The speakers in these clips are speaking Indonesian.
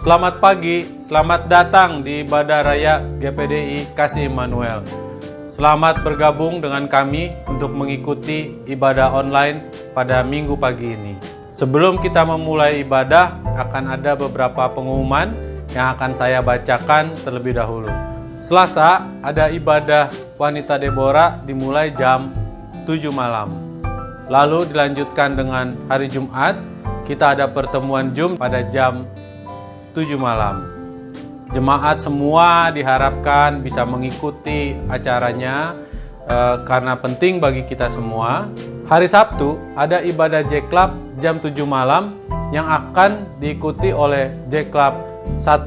Selamat pagi, selamat datang di Ibadah Raya GPDI Kasih Immanuel. Selamat bergabung dengan kami untuk mengikuti ibadah online pada minggu pagi ini. Sebelum kita memulai ibadah, akan ada beberapa pengumuman yang akan saya bacakan terlebih dahulu. Selasa, ada ibadah wanita Deborah dimulai jam 7 malam. Lalu dilanjutkan dengan hari Jumat, kita ada pertemuan Zoom pada jam 7 malam. Jemaat semua diharapkan bisa mengikuti acaranya karena penting bagi kita semua. Hari Sabtu ada ibadah J-Club jam 7 malam yang akan diikuti oleh J-Club 1,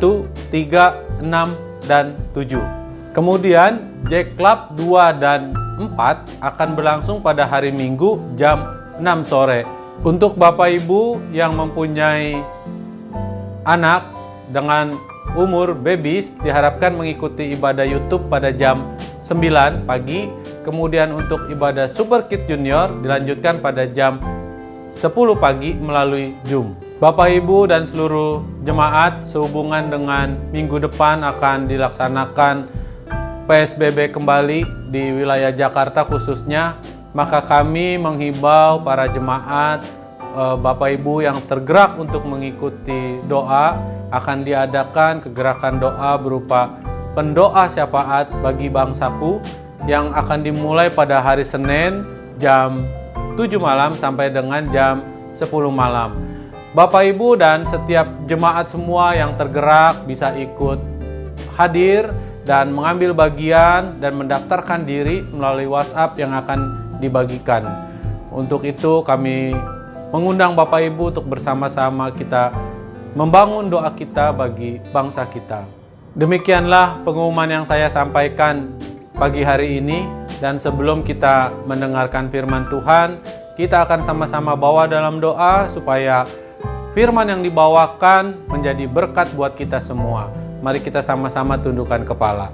3, 6, dan 7. Kemudian J-Club 2 dan 4 akan berlangsung pada hari Minggu jam 6 sore. Untuk Bapak Ibu yang mempunyai anak dengan umur babies diharapkan mengikuti ibadah YouTube pada jam 9 pagi. Kemudian untuk ibadah Super Kid Junior dilanjutkan pada jam 10 pagi melalui Zoom. Bapak Ibu dan seluruh jemaat, sehubungan dengan minggu depan akan dilaksanakan PSBB kembali di wilayah Jakarta khususnya, maka kami menghimbau para jemaat, Bapak Ibu yang tergerak untuk mengikuti doa, akan diadakan kegerakan doa berupa pendoa syafaat bagi bangsaku yang akan dimulai pada hari Senin jam 7 malam sampai dengan jam 10 malam. Bapak Ibu dan setiap jemaat semua yang tergerak bisa ikut hadir dan mengambil bagian dan mendaftarkan diri melalui WhatsApp yang akan dibagikan. Untuk itu kami mengundang Bapak Ibu untuk bersama-sama kita membangun doa kita bagi bangsa kita. Demikianlah pengumuman yang saya sampaikan pagi hari ini, dan sebelum kita mendengarkan firman Tuhan, kita akan sama-sama bawa dalam doa supaya firman yang dibawakan menjadi berkat buat kita semua. Mari kita sama-sama tundukkan kepala.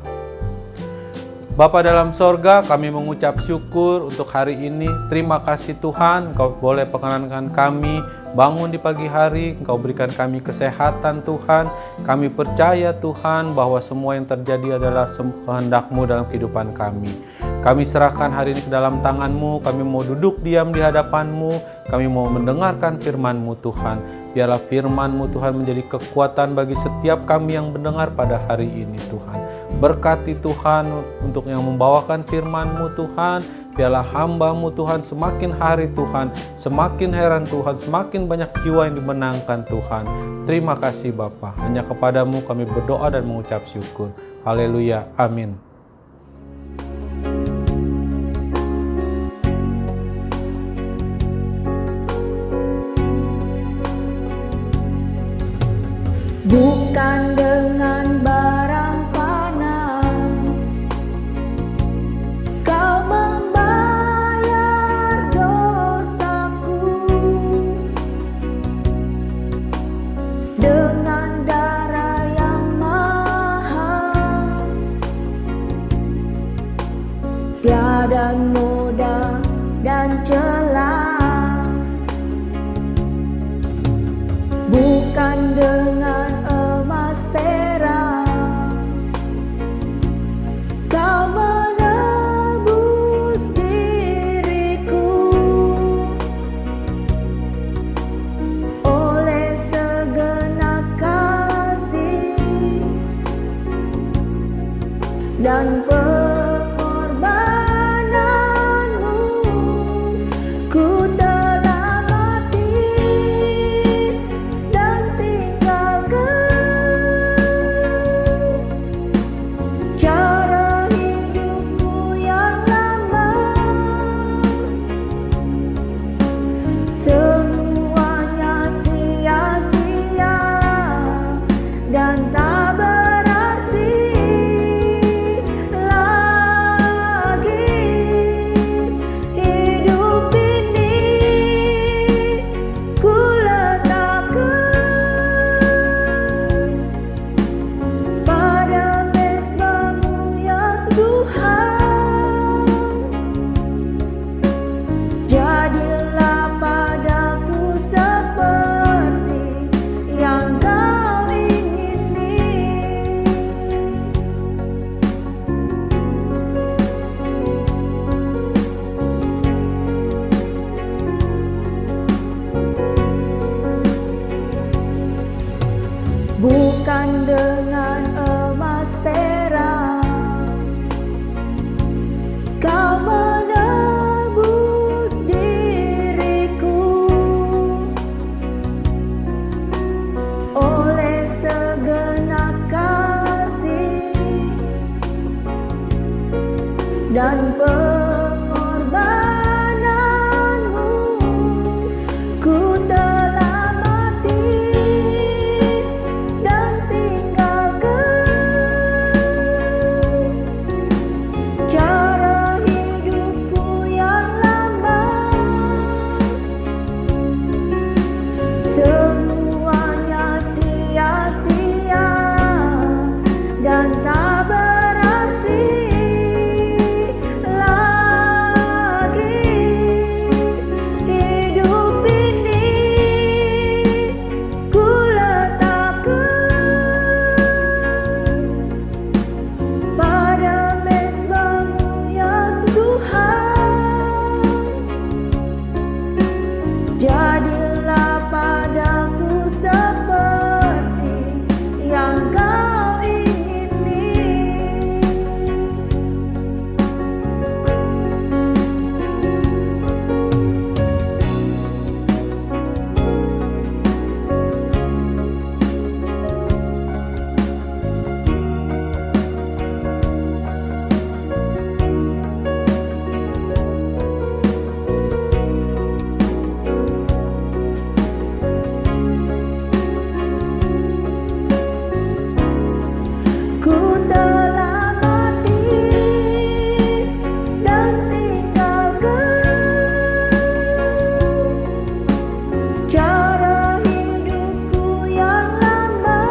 Bapa dalam sorga, kami mengucap syukur untuk hari ini. Terima kasih Tuhan, Engkau boleh perkenankan kami bangun di pagi hari, Engkau berikan kami kesehatan Tuhan. Kami percaya Tuhan bahwa semua yang terjadi adalah kehendak-Mu dalam kehidupan kami. Kami serahkan hari ini ke dalam tangan-Mu, kami mau duduk diam di hadapan-Mu, kami mau mendengarkan firman-Mu Tuhan. Biarlah firman-Mu Tuhan menjadi kekuatan bagi setiap kami yang mendengar pada hari ini Tuhan. Berkati Tuhan untuk yang membawakan firman-Mu Tuhan. Biarlah hamba-Mu Tuhan semakin hari Tuhan, semakin heran Tuhan, semakin banyak jiwa yang dimenangkan Tuhan. Terima kasih Bapa. Hanya kepadamu kami berdoa dan mengucap syukur. Haleluya. Amin. Bukan dengan barang fana Kau membayar dosaku, dengan darah yang mahal, tiada noda dan celah. Bukan dengan emas perak Kau menebus diriku, oleh segenap kasih dan pengorbananmu dan pengorbananmu. Ku telah mati dan tinggalkan cara hidupku yang lama. Semuanya sia-sia dan tak berarti lagi. Hidup ini ku letakkan pada mezbah-Mu ya Tuhan. Jadilah padaku seperti yang Kau ingini. Ku telah mati dan tinggalkan cara hidupku yang lama.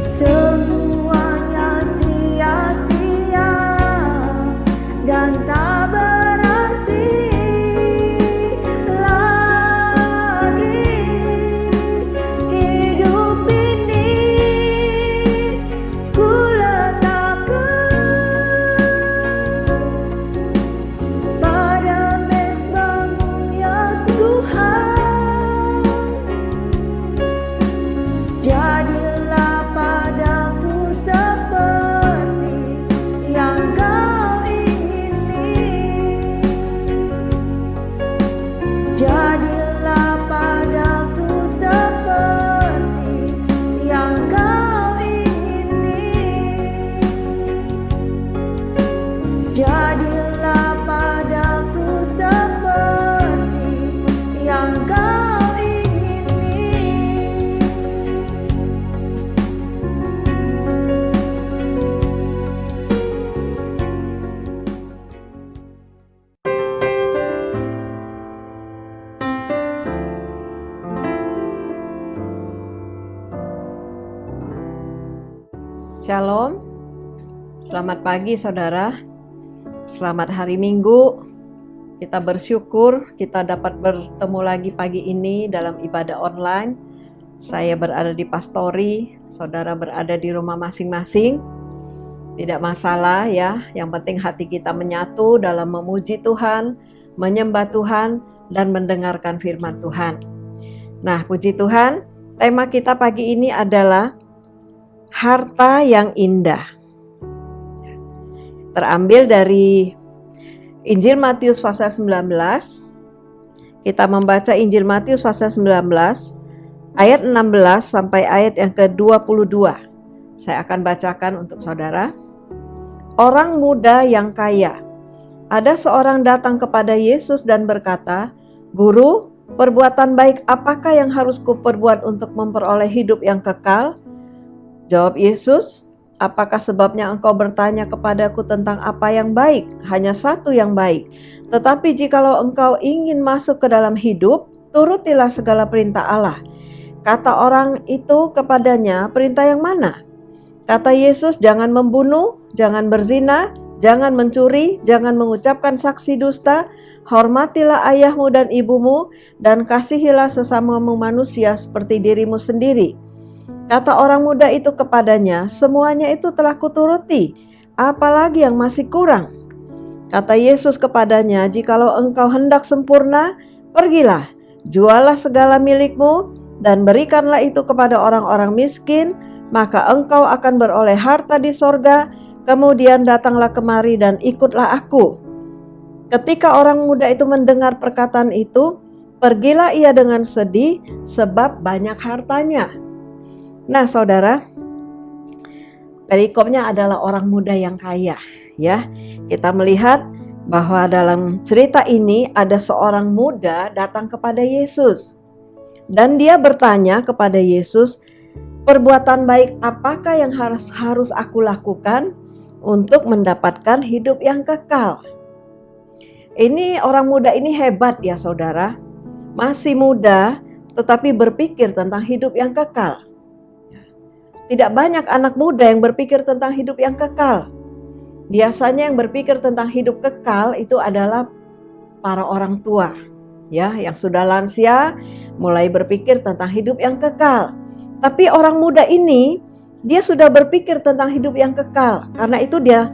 Semuanya sia-sia dan tak berarti lagi. Hidup ini ku letakkan pada mezbah-Mu ya Tuhan. Jadilah padaku seperti yang Kau ingini. Jadilah padaku seperti yang Kau ingini. Jadilah padaku seperti yang Kau ingini. Shalom, selamat pagi saudara, selamat hari Minggu. Kita bersyukur kita dapat bertemu lagi pagi ini dalam ibadah online. Saya berada di pastori, saudara berada di rumah masing-masing. Tidak masalah ya, yang penting hati kita menyatu dalam memuji Tuhan, menyembah Tuhan, dan mendengarkan firman Tuhan. Nah, puji Tuhan, tema kita pagi ini adalah harta yang indah. Terambil dari Injil Matius pasal 19. Kita membaca Injil Matius pasal 19 ayat 16 sampai ayat yang ke-22. Saya akan bacakan untuk saudara. Orang muda yang kaya. Ada seorang datang kepada Yesus dan berkata, "Guru, perbuatan baik apakah yang harus kuperbuat untuk memperoleh hidup yang kekal?" Jawab Yesus, "Apakah sebabnya engkau bertanya kepadaku tentang apa yang baik? Hanya satu yang baik. Tetapi jikalau engkau ingin masuk ke dalam hidup, turutilah segala perintah Allah." Kata orang itu kepadanya, "Perintah yang mana?" Kata Yesus, "Jangan membunuh, jangan berzina, jangan mencuri, jangan mengucapkan saksi dusta, hormatilah ayahmu dan ibumu, dan kasihilah sesamamu manusia seperti dirimu sendiri." Kata orang muda itu kepadanya, "Semuanya itu telah kuturuti, apalagi yang masih kurang?" Kata Yesus kepadanya, "Jikalau engkau hendak sempurna, pergilah, jualah segala milikmu, dan berikanlah itu kepada orang-orang miskin, maka engkau akan beroleh harta di sorga, kemudian datanglah kemari dan ikutlah aku." Ketika orang muda itu mendengar perkataan itu, pergilah ia dengan sedih sebab banyak hartanya. Nah saudara, perikopnya adalah orang muda yang kaya, ya. Kita melihat bahwa dalam cerita ini ada seorang muda datang kepada Yesus. Dan dia bertanya kepada Yesus, perbuatan baik apakah yang harus aku lakukan untuk mendapatkan hidup yang kekal? Ini orang muda ini hebat ya saudara. Masih muda tetapi berpikir tentang hidup yang kekal. Tidak banyak anak muda yang berpikir tentang hidup yang kekal. Biasanya yang berpikir tentang hidup kekal itu adalah para orang tua, ya, yang sudah lansia mulai berpikir tentang hidup yang kekal. Tapi orang muda ini dia sudah berpikir tentang hidup yang kekal. Karena itu dia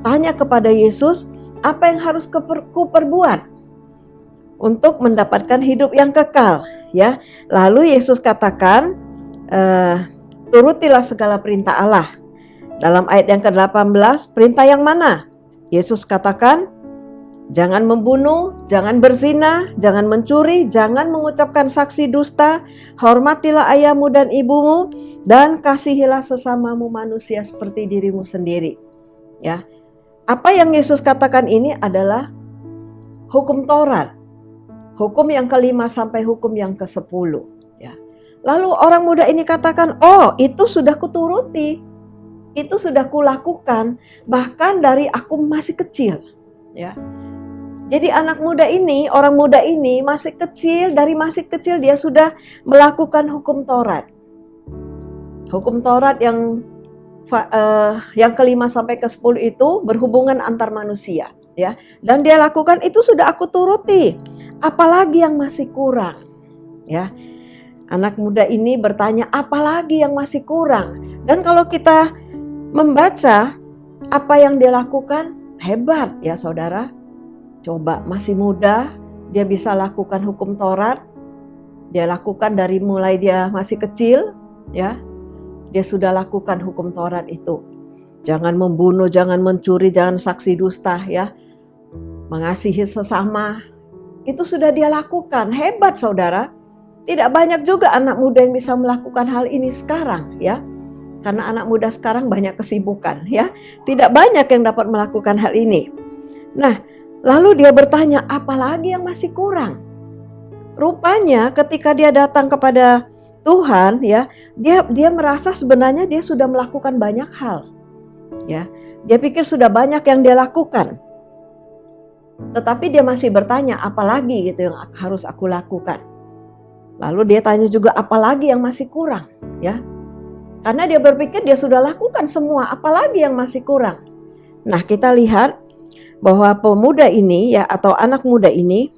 tanya kepada Yesus, apa yang harus kuperbuat untuk mendapatkan hidup yang kekal, ya. Lalu Yesus katakan, turutilah segala perintah Allah. Dalam ayat yang ke-18, perintah yang mana? Yesus katakan, jangan membunuh, jangan berzina, jangan mencuri, jangan mengucapkan saksi dusta, hormatilah ayahmu dan ibumu, dan kasihilah sesamamu manusia seperti dirimu sendiri. Ya, apa yang Yesus katakan ini adalah hukum Taurat, hukum yang ke-5 sampai hukum yang ke-10. Lalu orang muda ini katakan, oh itu sudah kuturuti, itu sudah kulakukan, bahkan dari aku masih kecil. Ya. Jadi anak muda ini, orang muda ini masih kecil, dari masih kecil dia sudah melakukan hukum Taurat. Hukum Taurat yang ke-5 sampai ke-10 itu berhubungan antar manusia. Ya. Dan dia lakukan itu sudah aku turuti, apalagi yang masih kurang. Ya. Anak muda ini bertanya, apalagi yang masih kurang? Dan kalau kita membaca apa yang dia lakukan, hebat ya saudara. Coba masih muda, dia bisa lakukan hukum Taurat. Dia lakukan dari mulai dia masih kecil, ya. Dia sudah lakukan hukum Taurat itu. Jangan membunuh, jangan mencuri, jangan saksi dusta, ya. Mengasihi sesama, itu sudah dia lakukan. Hebat saudara. Tidak banyak juga anak muda yang bisa melakukan hal ini sekarang, ya. Karena anak muda sekarang banyak kesibukan, ya. Tidak banyak yang dapat melakukan hal ini. Nah, lalu dia bertanya, apalagi yang masih kurang? Rupanya ketika dia datang kepada Tuhan, ya, dia merasa sebenarnya dia sudah melakukan banyak hal. Ya. Dia pikir sudah banyak yang dia lakukan. Tetapi dia masih bertanya, apalagi gitu yang harus aku lakukan? Lalu dia tanya juga apalagi yang masih kurang, ya. Karena dia berpikir dia sudah lakukan semua, apalagi yang masih kurang. Nah, kita lihat bahwa pemuda ini ya atau anak muda ini,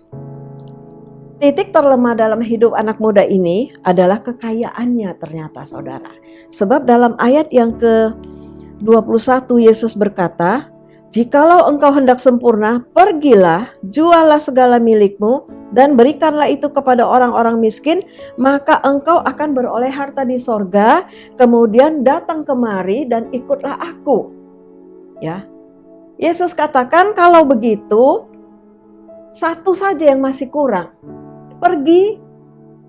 titik terlemah dalam hidup anak muda ini adalah kekayaannya ternyata saudara. Sebab dalam ayat yang ke-21 Yesus berkata, jikalau engkau hendak sempurna, pergilah, jualah segala milikmu, dan berikanlah itu kepada orang-orang miskin, maka engkau akan beroleh harta di sorga, kemudian datang kemari dan ikutlah aku. Ya, Yesus katakan kalau begitu, satu saja yang masih kurang. Pergi,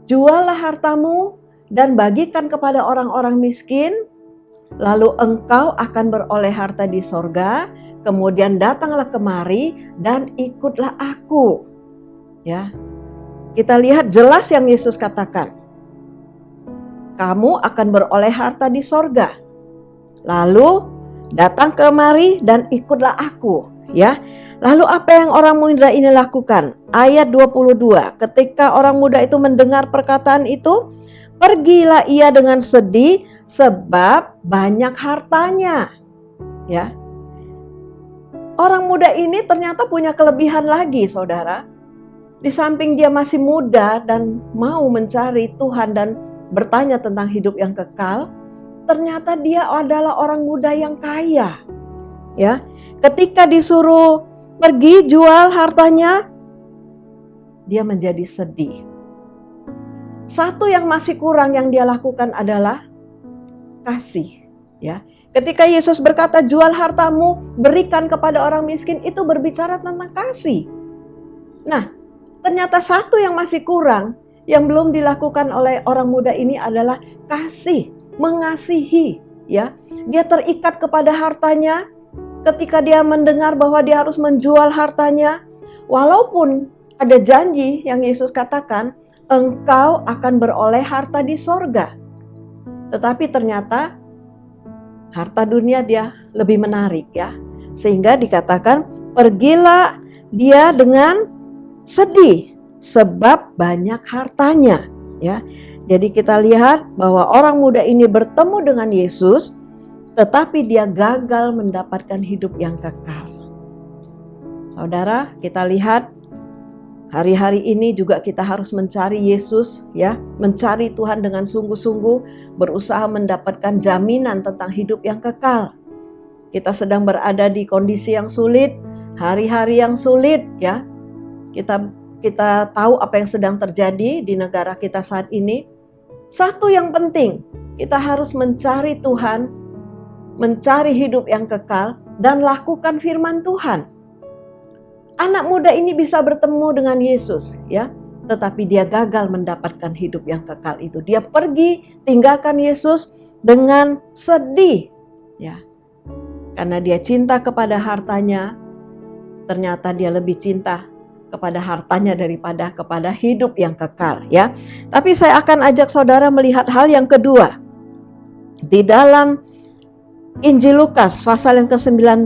jualah hartamu, dan bagikan kepada orang-orang miskin, lalu engkau akan beroleh harta di sorga, kemudian datanglah kemari dan ikutlah aku. Ya, kita lihat jelas yang Yesus katakan. Kamu akan beroleh harta di sorga. Lalu datang kemari dan ikutlah aku. Ya, lalu apa yang orang muda ini lakukan? Ayat 22, ketika orang muda itu mendengar perkataan itu, pergilah ia dengan sedih sebab banyak hartanya. Ya, orang muda ini ternyata punya kelebihan lagi saudara. Di samping dia masih muda dan mau mencari Tuhan dan bertanya tentang hidup yang kekal, ternyata dia adalah orang muda yang kaya. Ya, ketika disuruh pergi jual hartanya, dia menjadi sedih. Satu yang masih kurang yang dia lakukan adalah kasih. Ya, ketika Yesus berkata jual hartamu, berikan kepada orang miskin, itu berbicara tentang kasih. Nah, ternyata satu yang masih kurang, yang belum dilakukan oleh orang muda ini adalah kasih, mengasihi. ya. Dia terikat kepada hartanya ketika dia mendengar bahwa dia harus menjual hartanya. Walaupun ada janji yang Yesus katakan, engkau akan beroleh harta di sorga. Tetapi ternyata harta dunia dia lebih menarik ya. Sehingga dikatakan pergilah dia dengan sedih sebab banyak hartanya ya. Jadi kita lihat bahwa orang muda ini bertemu dengan Yesus tetapi dia gagal mendapatkan hidup yang kekal. Saudara, kita lihat hari-hari ini juga kita harus mencari Yesus ya, mencari Tuhan dengan sungguh-sungguh, berusaha mendapatkan jaminan tentang hidup yang kekal. Kita sedang berada di kondisi yang sulit, hari-hari yang sulit ya. Kita tahu apa yang sedang terjadi di negara kita saat ini. Satu yang penting, kita harus mencari Tuhan, mencari hidup yang kekal dan lakukan firman Tuhan. Anak muda ini bisa bertemu dengan Yesus ya, tetapi dia gagal mendapatkan hidup yang kekal itu. Dia pergi tinggalkan Yesus dengan sedih ya. Karena dia cinta kepada hartanya, ternyata dia lebih cinta kepada hartanya daripada kepada hidup yang kekal ya. Tapi saya akan ajak saudara melihat hal yang kedua. Di dalam Injil Lukas pasal yang ke-19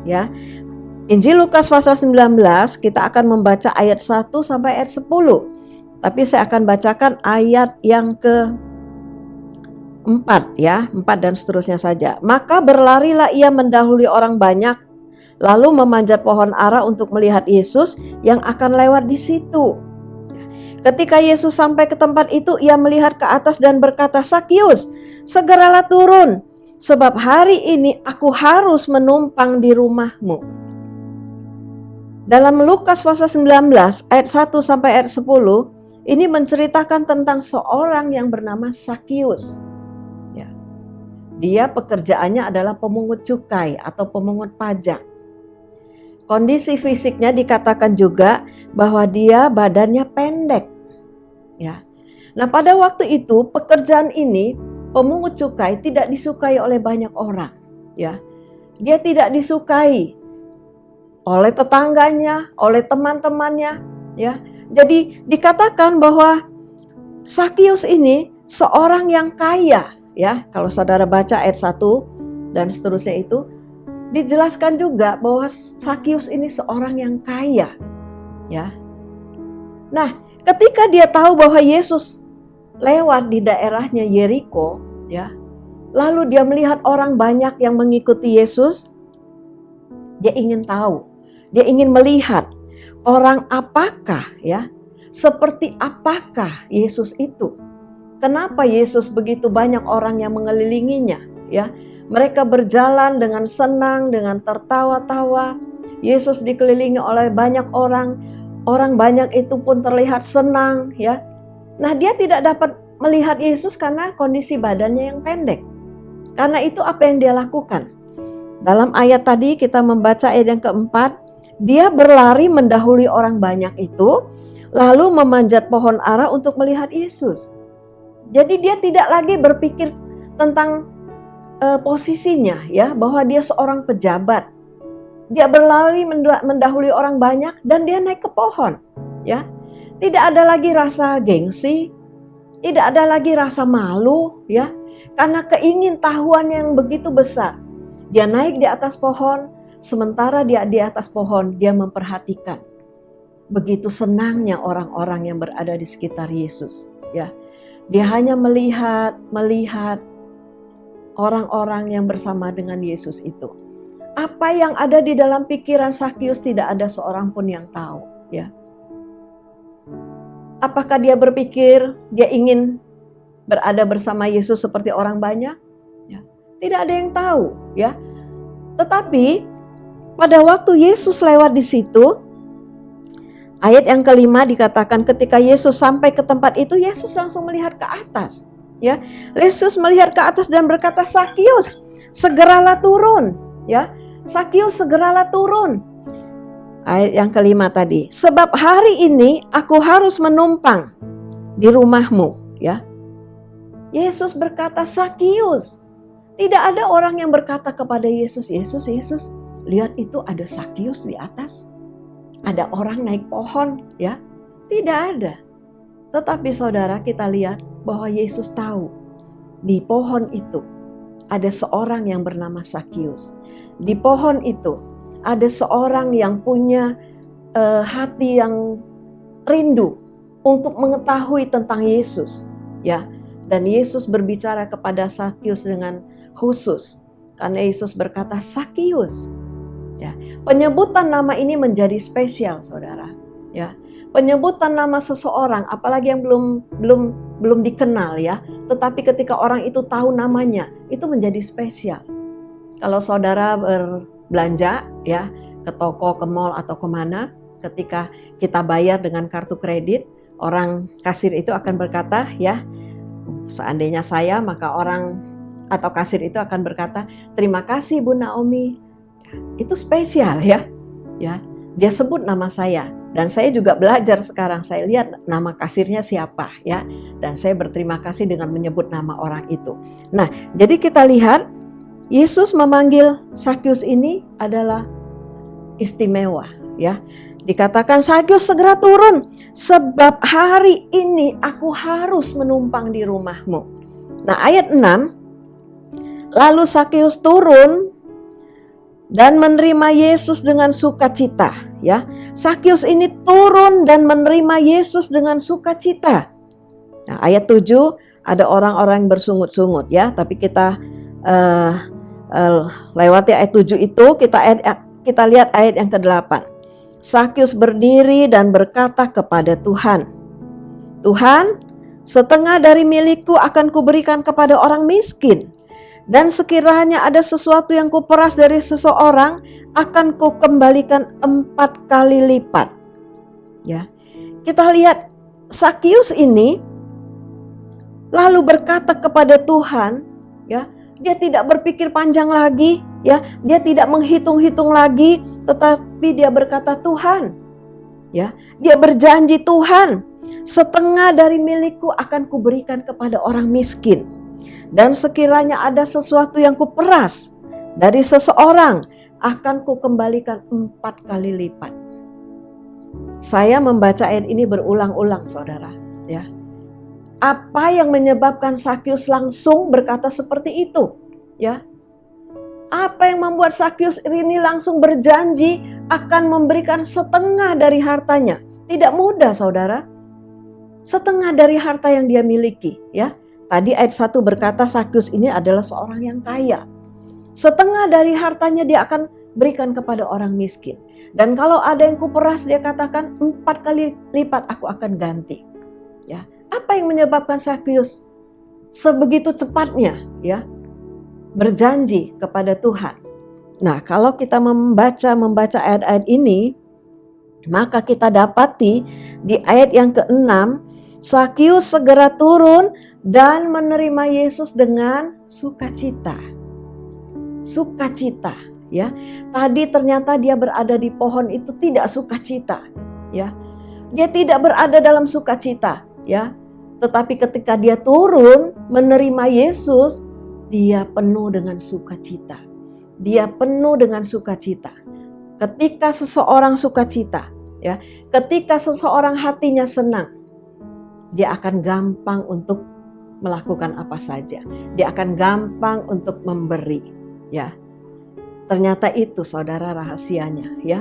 ya. Injil Lukas pasal 19 kita akan membaca ayat 1 sampai ayat 10. Tapi saya akan bacakan ayat yang ke-4 ya, 4 dan seterusnya saja. Maka berlarilah ia mendahului orang banyak, lalu memanjat pohon ara untuk melihat Yesus yang akan lewat di situ. Ketika Yesus sampai ke tempat itu, ia melihat ke atas dan berkata, "Sakius, segeralah turun, sebab hari ini aku harus menumpang di rumahmu." Dalam Lukas pasal 19 ayat 1 sampai ayat 10 ini menceritakan tentang seorang yang bernama Sakius. Ya. Dia pekerjaannya adalah pemungut cukai atau pemungut pajak. Kondisi fisiknya dikatakan juga bahwa dia badannya pendek. Ya. Nah, pada waktu itu pekerjaan ini pemungut cukai tidak disukai oleh banyak orang. Ya. Dia tidak disukai oleh tetangganya, oleh teman-temannya, ya. Jadi dikatakan bahwa Sakius ini seorang yang kaya, ya. Kalau saudara baca ayat 1 dan seterusnya itu dijelaskan juga bahwa Sakius ini seorang yang kaya, ya. Nah, ketika dia tahu bahwa Yesus lewat di daerahnya Yeriko, ya. Lalu dia melihat orang banyak yang mengikuti Yesus, dia ingin tahu. Dia ingin melihat orang apakah ya, seperti apakah Yesus itu. Kenapa Yesus begitu banyak orang yang mengelilinginya ya. Mereka berjalan dengan senang, dengan tertawa-tawa. Yesus dikelilingi oleh banyak orang. Orang banyak itu pun terlihat senang ya. Nah, dia tidak dapat melihat Yesus karena kondisi badannya yang pendek. Karena itu apa yang dia lakukan? Dalam ayat tadi kita membaca ayat yang keempat, dia berlari mendahului orang banyak itu, lalu memanjat pohon ara untuk melihat Yesus. Jadi dia tidak lagi berpikir tentang posisinya ya, bahwa dia seorang pejabat. Dia berlari mendahului orang banyak dan dia naik ke pohon ya. Tidak ada lagi rasa gengsi, tidak ada lagi rasa malu ya, karena keingintahuan yang begitu besar. Dia naik di atas pohon. Sementara dia di atas pohon, dia memperhatikan begitu senangnya orang-orang yang berada di sekitar Yesus. Ya, dia hanya melihat orang-orang yang bersama dengan Yesus itu. Apa yang ada di dalam pikiran Sakius tidak ada seorang pun yang tahu. Ya, apakah dia berpikir dia ingin berada bersama Yesus seperti orang banyak? Ya, tidak ada yang tahu. Ya, tetapi pada waktu Yesus lewat di situ, ayat yang kelima dikatakan ketika Yesus sampai ke tempat itu, Yesus langsung melihat ke atas. Ya, Yesus melihat ke atas dan berkata, "Sakius, segeralah turun." Ya, Sakius segeralah turun. Ayat yang kelima tadi, "Sebab hari ini aku harus menumpang di rumahmu." Ya, Yesus berkata, "Sakius." Tidak ada orang yang berkata kepada Yesus, Yesus, lihat itu ada Sakius di atas. Ada orang naik pohon, ya. Tidak ada. Tetapi saudara, kita lihat bahwa Yesus tahu di pohon itu ada seorang yang bernama Sakius. Di pohon itu ada seorang yang punya hati yang rindu untuk mengetahui tentang Yesus, ya. Dan Yesus berbicara kepada Sakius dengan khusus karena Yesus berkata Sakius. Ya, penyebutan nama ini menjadi spesial, saudara. Ya, penyebutan nama seseorang, apalagi yang belum dikenal, ya. Tetapi ketika orang itu tahu namanya, itu menjadi spesial. Kalau saudara berbelanja, ya, ke toko, ke mall atau kemana, ketika kita bayar dengan kartu kredit, orang kasir itu akan berkata, ya, seandainya saya, maka orang atau kasir itu akan berkata, terima kasih Bu Naomi. Itu spesial, ya. Ya, dia sebut nama saya. Dan saya juga belajar sekarang, saya lihat nama kasirnya siapa, ya. Dan saya berterima kasih dengan menyebut nama orang itu. Nah, jadi kita lihat Yesus memanggil Sakius ini adalah istimewa, ya. Dikatakan Sakius segera turun sebab hari ini aku harus menumpang di rumahmu. Nah, ayat 6, lalu Sakius turun dan menerima Yesus dengan sukacita, ya. Sakius ini turun dan menerima Yesus dengan sukacita. Nah, ayat 7 ada orang-orang yang bersungut-sungut, ya, tapi kita lewati ayat 7 itu, kita lihat ayat yang ke-8. Sakius berdiri dan berkata kepada Tuhan, Tuhan, setengah dari milikku akan kuberikan kepada orang miskin. Dan sekiranya ada sesuatu yang kuperas dari seseorang, akan kukembalikan 4 kali lipat. Ya, kita lihat Sakius ini lalu berkata kepada Tuhan, ya, dia tidak berpikir panjang lagi, ya, dia tidak menghitung-hitung lagi, tetapi dia berkata Tuhan, ya, dia berjanji Tuhan, setengah dari milikku akan kuberikan kepada orang miskin. Dan sekiranya ada sesuatu yang kuperas dari seseorang, akan kukembalikan 4 kali lipat. Saya membaca ayat ini berulang-ulang, saudara, ya. Apa yang menyebabkan Sakius langsung berkata seperti itu, ya? Apa yang membuat Sakius ini langsung berjanji akan memberikan setengah dari hartanya? Tidak mudah, saudara. Setengah dari harta yang dia miliki, ya. Tadi ayat 1 berkata Sakius ini adalah seorang yang kaya. Setengah dari hartanya dia akan berikan kepada orang miskin. Dan kalau ada yang kuperas, dia katakan 4 kali lipat aku akan ganti. Ya, apa yang menyebabkan Sakius sebegitu cepatnya, ya, berjanji kepada Tuhan? Nah, kalau kita membaca ayat-ayat ini, maka kita dapati di ayat yang ke-6, Sakius segera turun dan menerima Yesus dengan sukacita. Sukacita, ya. Tadi ternyata dia berada di pohon itu tidak sukacita, ya. Dia tidak berada dalam sukacita, ya. Tetapi ketika dia turun menerima Yesus, dia penuh dengan sukacita. Dia penuh dengan sukacita. Ketika seseorang sukacita, ya, ketika seseorang hatinya senang, dia akan gampang untuk melakukan apa saja. Dia akan gampang untuk memberi, ya. Ternyata itu, saudara, rahasianya, ya.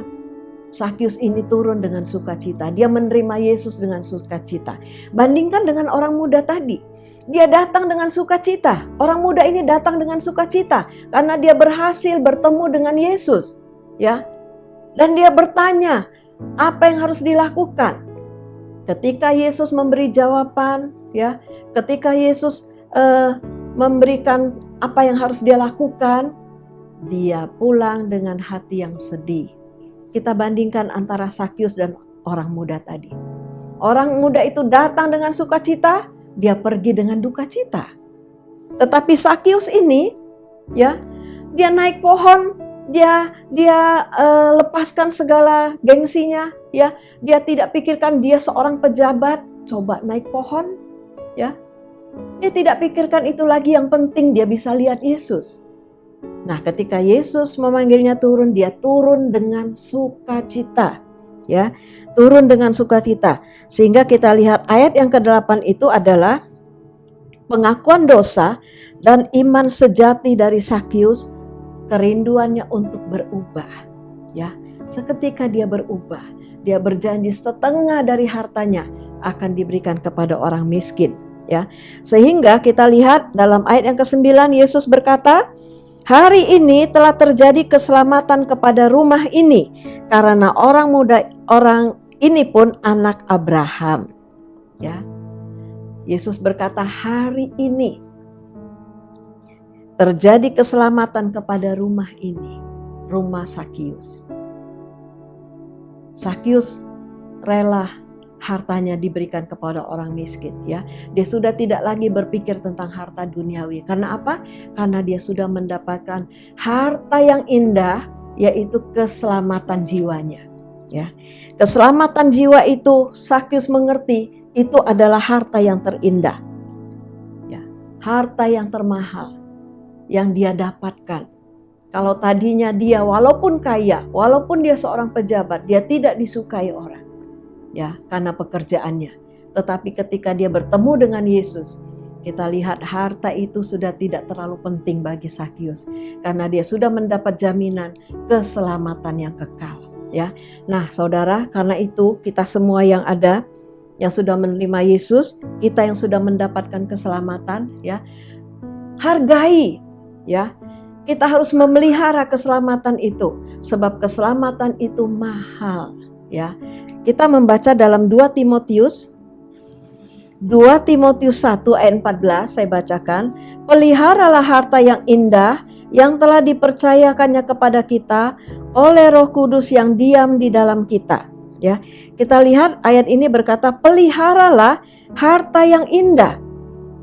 Sakius ini turun dengan sukacita. Dia menerima Yesus dengan sukacita. Bandingkan dengan orang muda tadi. Dia datang dengan sukacita. Orang muda ini datang dengan sukacita karena dia berhasil bertemu dengan Yesus, ya. Dan dia bertanya, apa yang harus dilakukan? Ketika Yesus memberi jawaban, ya, ketika Yesus memberikan apa yang harus dia lakukan, dia pulang dengan hati yang sedih. Kita bandingkan antara Sakius dan orang muda tadi. Orang muda itu datang dengan sukacita, dia pergi dengan duka cita. Tetapi Sakius ini, ya, dia naik pohon, dia lepaskan segala gengsinya, ya. Dia tidak pikirkan dia seorang pejabat, coba naik pohon, ya. Dia tidak pikirkan itu lagi, yang penting dia bisa lihat Yesus. Nah, ketika Yesus memanggilnya turun, dia turun dengan sukacita. Ya, turun dengan sukacita. Sehingga kita lihat ayat yang ke-8 itu adalah pengakuan dosa dan iman sejati dari Sakius, kerinduannya untuk berubah. Ya, seketika dia berubah, dia berjanji setengah dari hartanya akan diberikan kepada orang miskin. Ya, sehingga kita lihat dalam ayat yang ke-9 Yesus berkata, hari ini telah terjadi keselamatan kepada rumah ini karena orang ini pun anak Abraham. Ya, Yesus berkata hari ini terjadi keselamatan kepada rumah ini, rumah Sakius. Sakius rela hartanya diberikan kepada orang miskin, ya. Dia sudah tidak lagi berpikir tentang harta duniawi. Karena apa? Karena dia sudah mendapatkan harta yang indah, yaitu keselamatan jiwanya, ya. Keselamatan jiwa itu Sakius mengerti itu adalah harta yang terindah. Ya, harta yang termahal yang dia dapatkan. Kalau tadinya dia walaupun kaya, walaupun dia seorang pejabat, dia tidak disukai orang. Ya, karena pekerjaannya. Tetapi ketika dia bertemu dengan Yesus, kita lihat harta itu sudah tidak terlalu penting bagi Sakius karena dia sudah mendapat jaminan keselamatan yang kekal, ya. Nah, saudara, karena itu kita semua yang ada yang sudah menerima Yesus, kita yang sudah mendapatkan keselamatan, ya, hargai, ya. Kita harus memelihara keselamatan itu sebab keselamatan itu mahal, ya. Kita membaca dalam 2 Timotius 1 ayat 14, saya bacakan. Peliharalah harta yang indah yang telah dipercayakannya kepada kita oleh Roh Kudus yang diam di dalam kita. Ya, kita lihat ayat ini berkata, peliharalah harta yang indah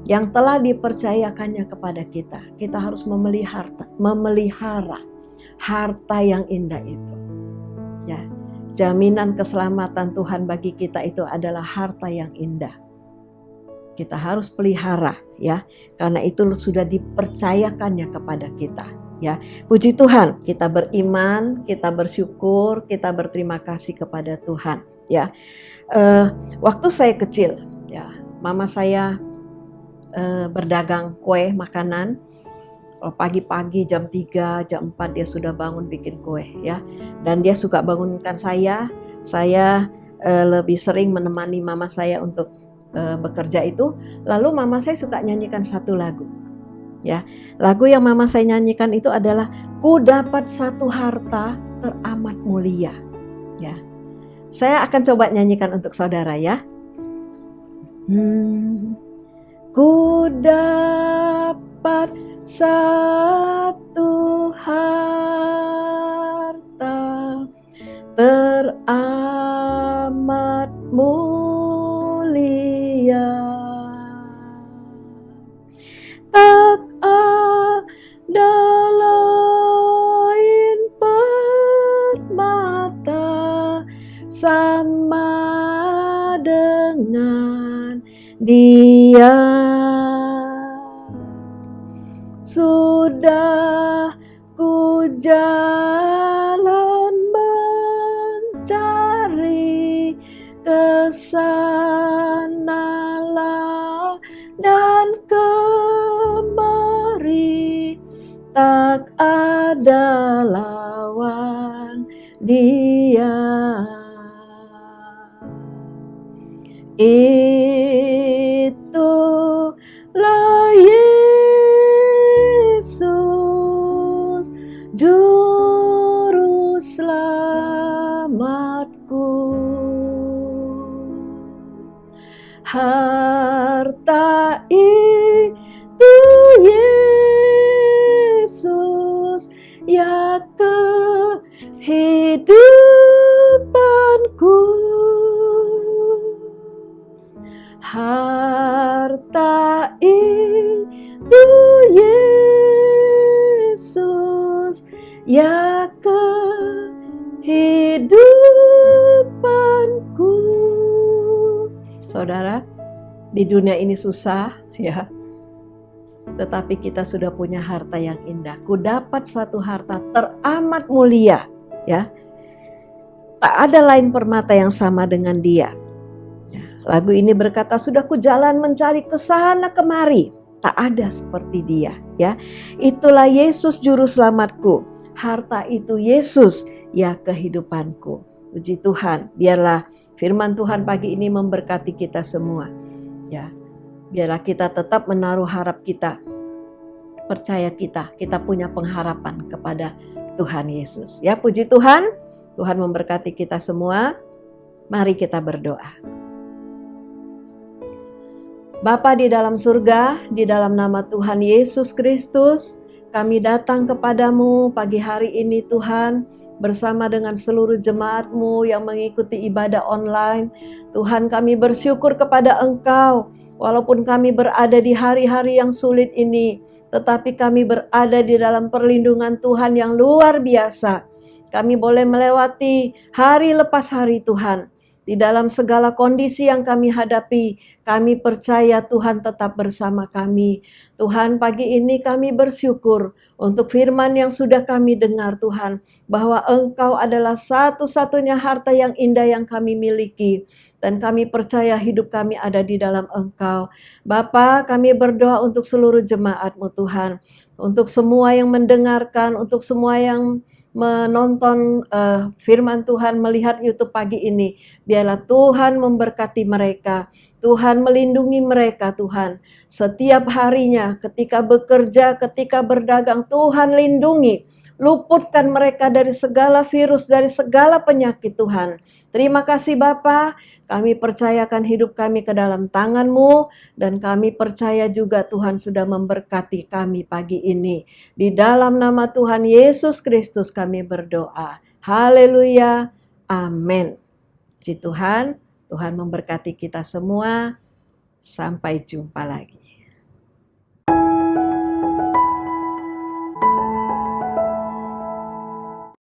yang telah dipercayakannya kepada kita. Kita harus memelihara harta yang indah itu. Ya. Jaminan keselamatan Tuhan bagi kita itu adalah harta yang indah. Kita harus pelihara, ya, karena itu sudah dipercayakannya kepada kita, ya. Puji Tuhan, kita beriman, kita bersyukur, kita berterima kasih kepada Tuhan, ya. Waktu saya kecil, ya, mama saya berdagang kue makanan. Pagi-pagi jam 3, jam 4 dia sudah bangun bikin kue, ya. Dan dia suka bangunkan saya. Saya lebih sering menemani mama saya untuk bekerja itu. Lalu mama saya suka nyanyikan satu lagu, ya. Lagu yang mama saya nyanyikan itu adalah Ku dapat satu harta teramat mulia, ya. Saya akan coba nyanyikan untuk saudara, ya. Ku dapat satu harta teramat mulia, tak ada lain permata sama dengan Dia. Sudah ku jalan mencari kesanalah dan kemari, tak ada lawan Dia. Itulah Yesus, juru selamatku. Harta itu Yesus, ya kehidupanku. Harta itu Yesus, ya kehidupanku. Saudara, di dunia ini susah, ya. tetapi kita sudah punya harta yang indah. Ku dapat suatu harta teramat mulia, ya. Tak ada lain permata yang sama dengan dia. Ya, lagu ini berkata, sudah ku jalan mencari kesana kemari, tak ada seperti dia, ya. Itulah Yesus juru selamatku, harta itu Yesus, ya kehidupanku. Puji Tuhan, biarlah firman Tuhan pagi ini memberkati kita semua, ya. Biarlah kita tetap menaruh harap kita, percaya kita punya pengharapan kepada Tuhan Yesus. Ya, puji Tuhan, Tuhan memberkati kita semua. Mari kita berdoa. Bapa di dalam surga, di dalam nama Tuhan Yesus Kristus, kami datang kepadamu pagi hari ini Tuhan, bersama dengan seluruh jemaat-Mu yang mengikuti ibadah online. Tuhan, kami bersyukur kepada Engkau. Walaupun kami berada di hari-hari yang sulit ini, tetapi kami berada di dalam perlindungan Tuhan yang luar biasa. Kami boleh melewati hari lepas hari Tuhan. Di dalam segala kondisi yang kami hadapi, kami percaya Tuhan tetap bersama kami. Tuhan, pagi ini kami bersyukur untuk firman yang sudah kami dengar Tuhan, bahwa Engkau adalah satu-satunya harta yang indah yang kami miliki. Dan kami percaya hidup kami ada di dalam Engkau. Bapa, kami berdoa untuk seluruh jemaat-Mu Tuhan. Untuk semua yang mendengarkan, untuk semua yang menonton firman Tuhan, melihat YouTube pagi ini. Biarlah Tuhan memberkati mereka. Tuhan melindungi mereka Tuhan. Setiap harinya ketika bekerja, ketika berdagang, Tuhan lindungi. Luputkan mereka dari segala virus, dari segala penyakit Tuhan. Terima kasih Bapa, kami percayakan hidup kami ke dalam tangan-Mu, dan kami percaya juga Tuhan sudah memberkati kami pagi ini. Di dalam nama Tuhan Yesus Kristus kami berdoa. Haleluya, amin. Puji Tuhan, Tuhan memberkati kita semua. Sampai jumpa lagi.